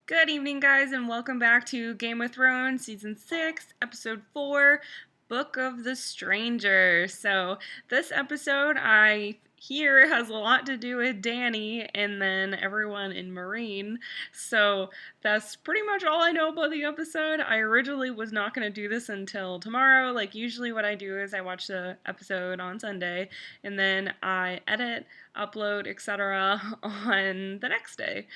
Good evening, guys, and welcome back to Game of Thrones Season 6, Episode 4, Book of the Stranger. So, this episode, I hear, has a lot to do with Dani and then everyone in Marine. So, that's pretty much all I know about the episode. I originally was not going to do this until tomorrow. Like, usually what I do is I watch the episode on Sunday, and then I edit, upload, etc. on the next day.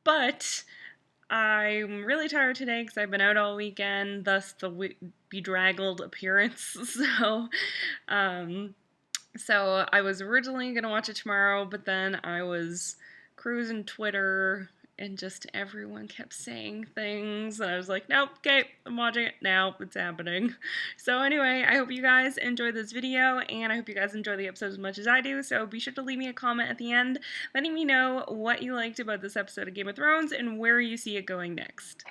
But I'm really tired today because I've been out all weekend, thus the bedraggled appearance. Um, so I was originally going to watch it tomorrow, but then I was cruising Twitter and just everyone kept saying things, and I was like, nope, okay, I'm watching it now, it's happening. So anyway, I hope you guys enjoyed this video, and I hope you guys enjoy the episode as much as I do, so be sure to leave me a comment at the end, letting me know what you liked about this episode of Game of Thrones, and where you see it going next.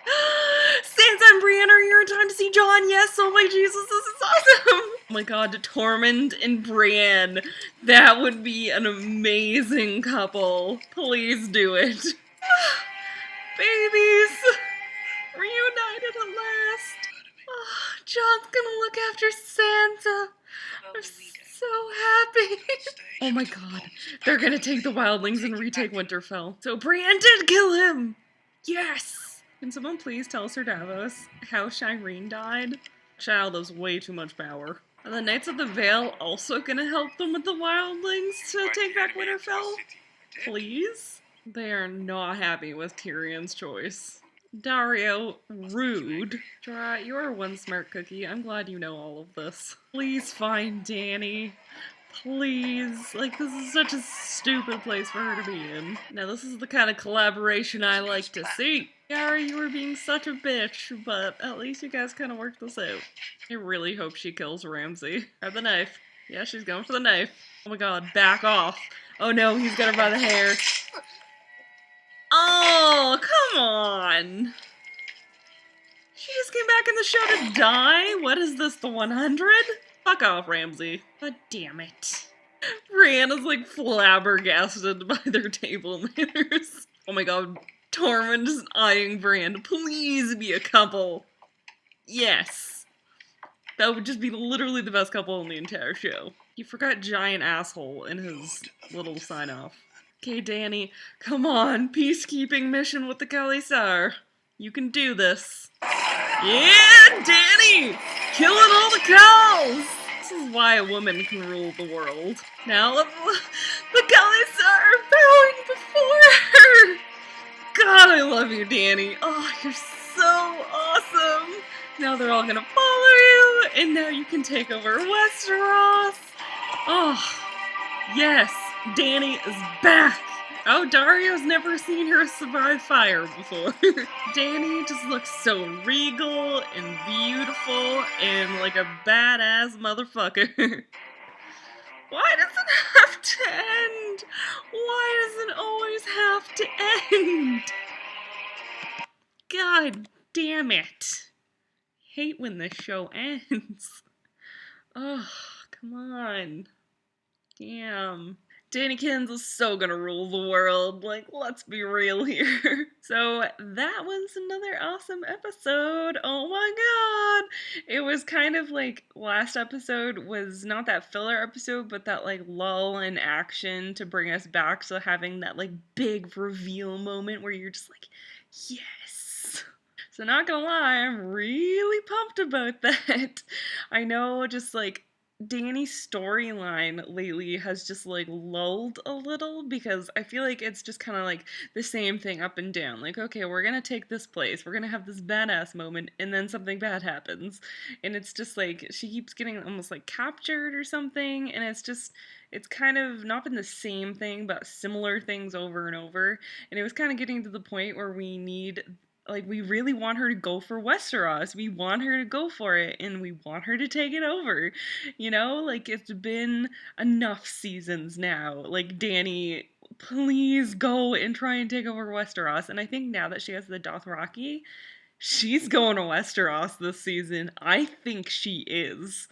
Sansa and Brienne are here in time to see Jon, yes, oh my Jesus, this is awesome! Oh my god, Tormund and Brienne, that would be an amazing couple. Please do it. Babies! Reunited at last! Oh, Jon's gonna look after Sansa! I'm so happy! Oh my god, they're gonna take the wildlings and retake Winterfell. So Brienne did kill him! Yes! Can someone please tell Sir Davos how Shireen died? Child has way too much power. Are the Knights of the Vale also gonna help them with the wildlings to take back Winterfell? Please? They are not happy with Tyrion's choice. Dario, rude. Jorah, you're one smart cookie. I'm glad you know all of this. Please find Dani. Please. Like, this is such a stupid place for her to be in. Now, this is the kind of collaboration I like to see. Yara, you were being such a bitch, but at least you guys kind of worked this out. I really hope she kills Ramsay. Grab the knife. Yeah, she's going for the knife. Oh my god, back off. Oh no, he's got her by the hair. Oh, come on! She just came back in the show to die? What is this, the 100? Fuck off, Ramsay. God damn it. Brianna's like flabbergasted by their table manners. Oh my god, Tormund is eyeing Brienne. Please be a couple. Yes. That would just be literally the best couple in the entire show. He forgot giant asshole in his little sign-off. Okay, Dani, come on, peacekeeping mission with the Khalisar. You can do this. Yeah, Dani! Killing all the cows! This is why a woman can rule the world. Now, the Khalisar are bowing before her! God, I love you, Dani. Oh, you're so awesome! Now they're all gonna follow you, and now you can take over Westeros. Oh, yes, Dani is back. Oh, Dario's never seen her survive fire before. Dani just looks so regal and beautiful and like a badass motherfucker. Why does it have to end? Why does it always have to end? God damn it. Hate when this show ends. Oh, come on. Damn. Dannikins is so gonna rule the world. Like, let's be real here. So, that was another awesome episode. Oh my god! It was kind of like, last episode was not that filler episode, but that, like, lull in action to bring us back to having that, like, big reveal moment where you're just like, yes! So, not gonna lie, I'm really pumped about that. I know, just, like, Dani's storyline lately has just like lulled a little because I feel like it's just kind of like the same thing up and down. Like, okay, we're gonna take this place, we're gonna have this badass moment, and then something bad happens. And it's just like she keeps getting almost like captured or something, and it's kind of not been the same thing, but similar things over and over. And it was kind of getting to the point where we really want her to go for Westeros. We want her to go for it, and we want her to take it over. You know, like, it's been enough seasons now. Like, Dani, please go and try and take over Westeros. And I think now that she has the Dothraki, she's going to Westeros this season. I think she is.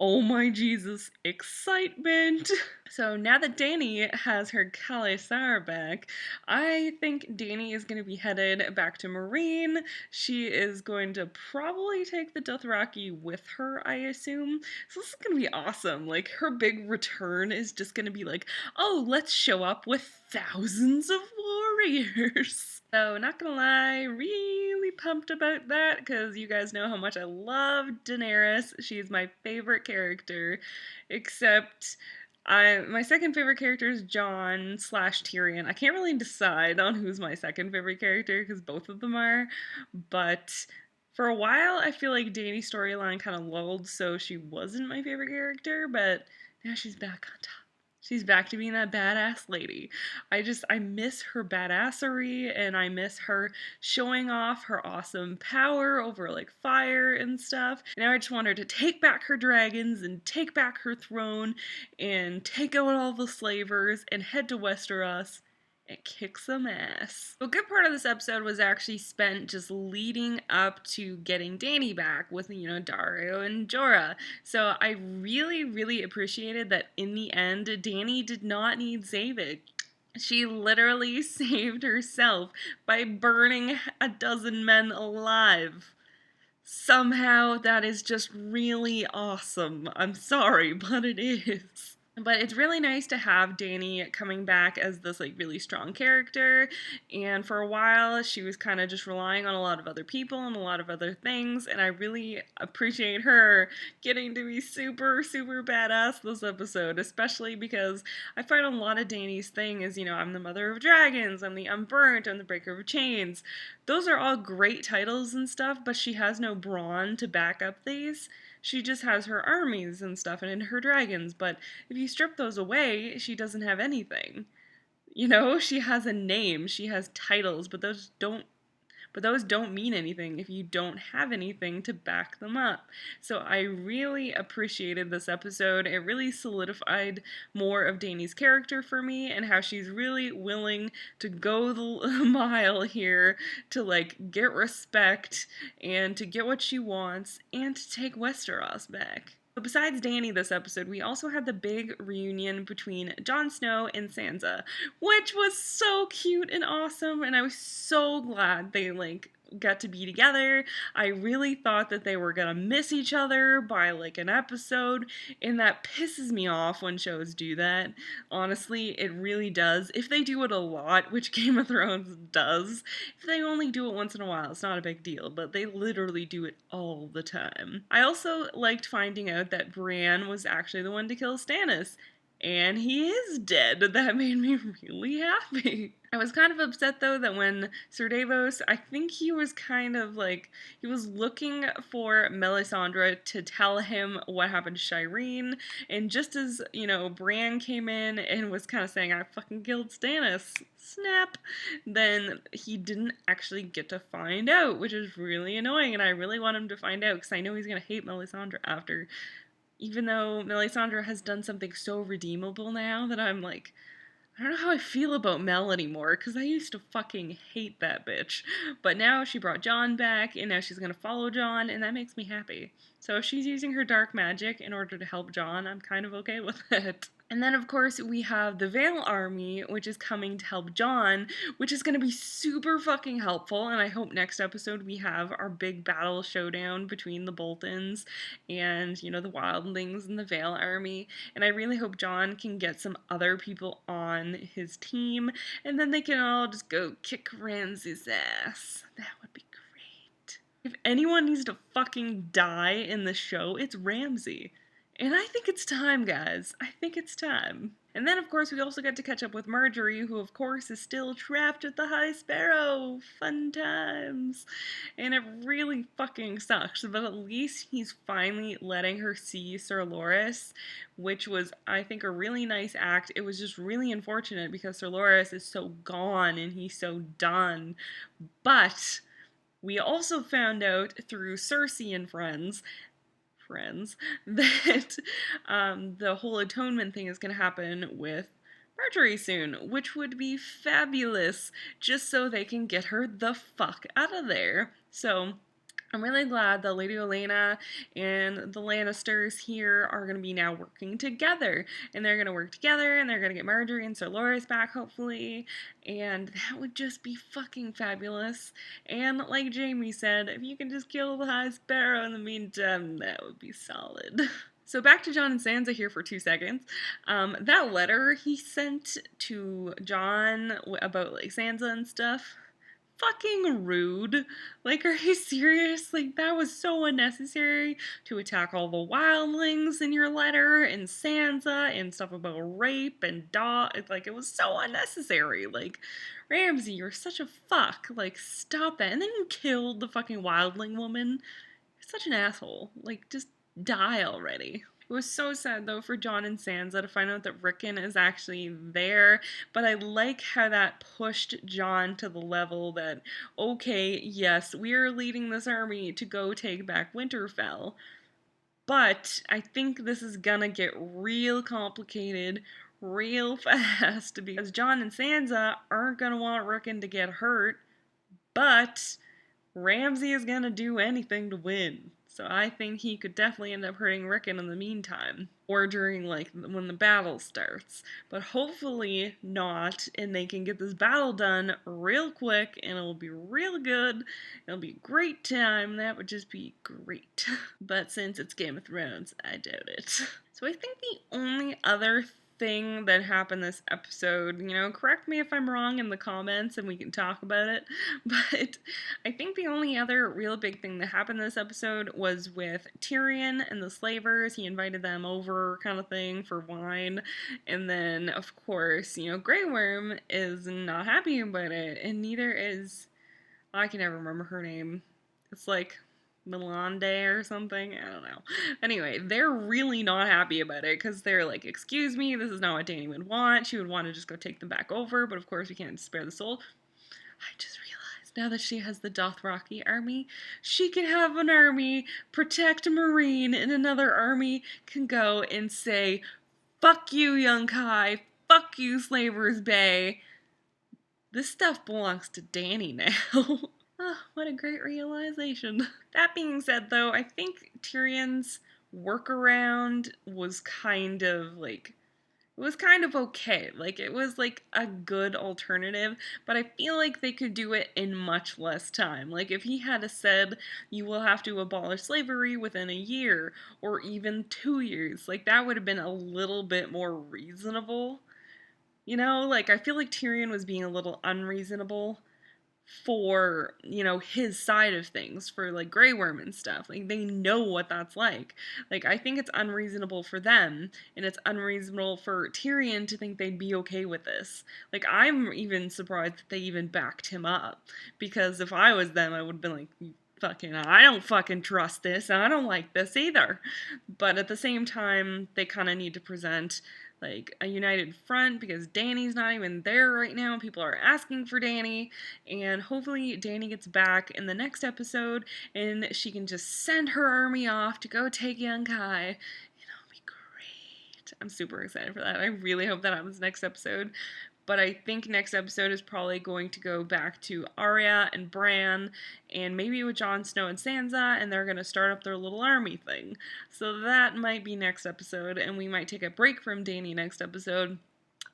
Oh my Jesus, excitement! So now that Dani has her Kalisar back, I think Dani is going to be headed back to Marine. She is going to probably take the Dothraki with her, I assume. So this is going to be awesome. Like, her big return is just going to be like, oh, let's show up with thousands of warriors. So, not gonna lie, really pumped about that because you guys know how much I love Daenerys. She's my favorite character, except my second favorite character is Jon slash Tyrion. I can't really decide on who's my second favorite character because both of them are, but for a while I feel like Dany's storyline kind of lulled, so she wasn't my favorite character, but now she's back on top. She's back to being that badass lady. I miss her badassery and I miss her showing off her awesome power over like fire and stuff. Now I just want her to take back her dragons and take back her throne and take out all the slavers and head to Westeros and kick some ass. A good part of this episode was actually spent just leading up to getting Dany back with, Dario and Jorah. So I really, really appreciated that in the end, Dany did not need saving. She literally saved herself by burning a dozen men alive. Somehow that is just really awesome. I'm sorry, but it is. But it's really nice to have Dany coming back as this like really strong character, and for a while she was kind of just relying on a lot of other people and a lot of other things, and I really appreciate her getting to be super, super badass this episode, especially because I find a lot of Dany's thing is, I'm the mother of dragons, I'm the unburnt, I'm the breaker of chains. Those are all great titles and stuff, but she has no brawn to back up these. She just has her armies and stuff and her dragons, but if you strip those away, she doesn't have anything. She has a name, she has titles, but those don't mean anything if you don't have anything to back them up. So I really appreciated this episode. It really solidified more of Dany's character for me and how she's really willing to go the mile here to like get respect and to get what she wants and to take Westeros back. But besides Dany this episode, we also had the big reunion between Jon Snow and Sansa, which was so cute and awesome, and I was so glad they got to be together. I really thought that they were gonna miss each other by like an episode, and that pisses me off when shows do that. Honestly, it really does. If they do it a lot, which Game of Thrones does, if they only do it once in a while, it's not a big deal, but they literally do it all the time. I also liked finding out that Bran was actually the one to kill Stannis. And he is dead. That made me really happy. I was kind of upset though that when Sir Davos, I think he was kind of like, he was looking for Melisandre to tell him what happened to Shireen, and just as, Bran came in and was kind of saying, I fucking killed Stannis, snap, then he didn't actually get to find out, which is really annoying, and I really want him to find out, because I know he's going to hate Melisandre after. Even though Melisandre has done something so redeemable now that I'm like, I don't know how I feel about Mel anymore, because I used to fucking hate that bitch. But now she brought Jon back, and now she's gonna follow Jon, and that makes me happy. So if she's using her dark magic in order to help Jon, I'm kind of okay with it. And then, of course, we have the Vale Army, which is coming to help Jon, which is going to be super fucking helpful. And I hope next episode we have our big battle showdown between the Boltons and, the Wildlings and the Vale Army. And I really hope Jon can get some other people on his team, and then they can all just go kick Ramsay's ass. That would be great. If anyone needs to fucking die in the show, it's Ramsay. And I think it's time, guys. I think it's time. And then, of course, we also got to catch up with Marjorie, who, of course, is still trapped at the High Sparrow. Fun times. And it really fucking sucks, but at least he's finally letting her see Sir Loras, which was, I think, a really nice act. It was just really unfortunate because Sir Loras is so gone and he's so done. But we also found out through Cersei and friends that the whole atonement thing is going to happen with Marjorie soon, which would be fabulous, just so they can get her the fuck out of there. So I'm really glad that Lady Olenna and the Lannisters here are going to be now working together. And they're going to work together and they're going to get Marjorie and Sir Loras back, hopefully. And that would just be fucking fabulous. And like Jamie said, if you can just kill the High Sparrow in the meantime, that would be solid. So back to Jon and Sansa here for 2 seconds. That letter he sent to Jon about like Sansa and stuff, fucking rude. Like, are you serious? Like, that was so unnecessary to attack all the wildlings in your letter and Sansa and stuff about rape and like, it was so unnecessary. Like, Ramsay, you're such a fuck. Like, stop that. And then you killed the fucking wildling woman. You're such an asshole. Like, just die already. It was so sad, though, for Jon and Sansa to find out that Rickon is actually there, but I like how that pushed Jon to the level that, okay, yes, we are leading this army to go take back Winterfell, but I think this is gonna get real complicated real fast, because Jon and Sansa aren't gonna want Rickon to get hurt, but Ramsay is gonna do anything to win. So I think he could definitely end up hurting Rickon in the meantime. Or during, like, when the battle starts. But hopefully not, and they can get this battle done real quick, and it'll be real good. It'll be a great time. That would just be great. But since it's Game of Thrones, I doubt it. So I think the only other thing that happened this episode, correct me if I'm wrong in the comments and we can talk about it, but I think the only other real big thing that happened this episode was with Tyrion and the slavers. He invited them over, kind of thing, for wine, and then of course, Grey Worm is not happy about it, and neither is, I can never remember her name. It's like Melande or something. I don't know. Anyway, they're really not happy about it because they're like, excuse me, this is not what Dani would want. She would want to just go take them back over, but of course we can't spare the soul. I just realized now that she has the Dothraki army, she can have an army, protect Meereen, and another army can go and say, fuck you, Yunkai, fuck you, Slavers Bay. This stuff belongs to Dani now. Oh, what a great realization. That being said, though, I think Tyrion's workaround was kind of okay. Like, it was like a good alternative, but I feel like they could do it in much less time. Like, if he had said, you will have to abolish slavery within a year, or even 2 years, like, that would have been a little bit more reasonable. Like, I feel like Tyrion was being a little unreasonable for, his side of things, for, like, Grey Worm and stuff. Like, they know what that's like. Like, I think it's unreasonable for them, and it's unreasonable for Tyrion to think they'd be okay with this. Like, I'm even surprised that they even backed him up, because if I was them, I would have been like, I don't fucking trust this, and I don't like this either. But at the same time, they kind of need to present like a united front, because Dani's not even there right now. People are asking for Dani, and hopefully Dani gets back in the next episode and she can just send her army off to go take Yunkai. It'll be great. I'm super excited for that. I really hope that happens next episode. But I think next episode is probably going to go back to Arya and Bran, and maybe with Jon Snow and Sansa, and they're going to start up their little army thing. So that might be next episode, and we might take a break from Dani next episode.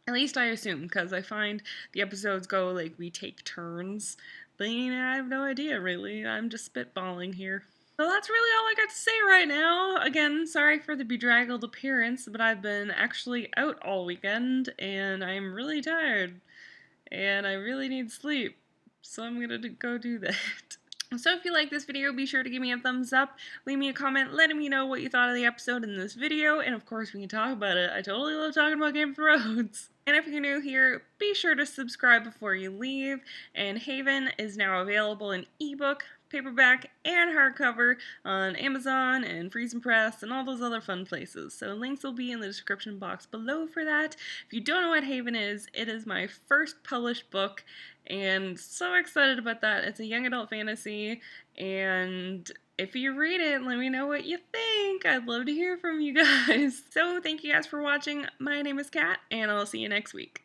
At least I assume, because I find the episodes go like we take turns. But I have no idea, really. I'm just spitballing here. So that's really all I got to say right now. Again, sorry for the bedraggled appearance, but I've been actually out all weekend, and I'm really tired, and I really need sleep, so I'm gonna go do that. So if you like this video, be sure to give me a thumbs up, leave me a comment letting me know what you thought of the episode in this video, and of course we can talk about it. I totally love talking about Game of Thrones. And if you're new here, be sure to subscribe before you leave, and Haven is now available in ebook, paperback, and hardcover on Amazon and Freezing Press and all those other fun places. So links will be in the description box below for that. If you don't know what Haven is, it is my first published book, and so excited about that. It's a young adult fantasy, and if you read it, let me know what you think. I'd love to hear from you guys. So thank you guys for watching. My name is Kat, and I'll see you next week.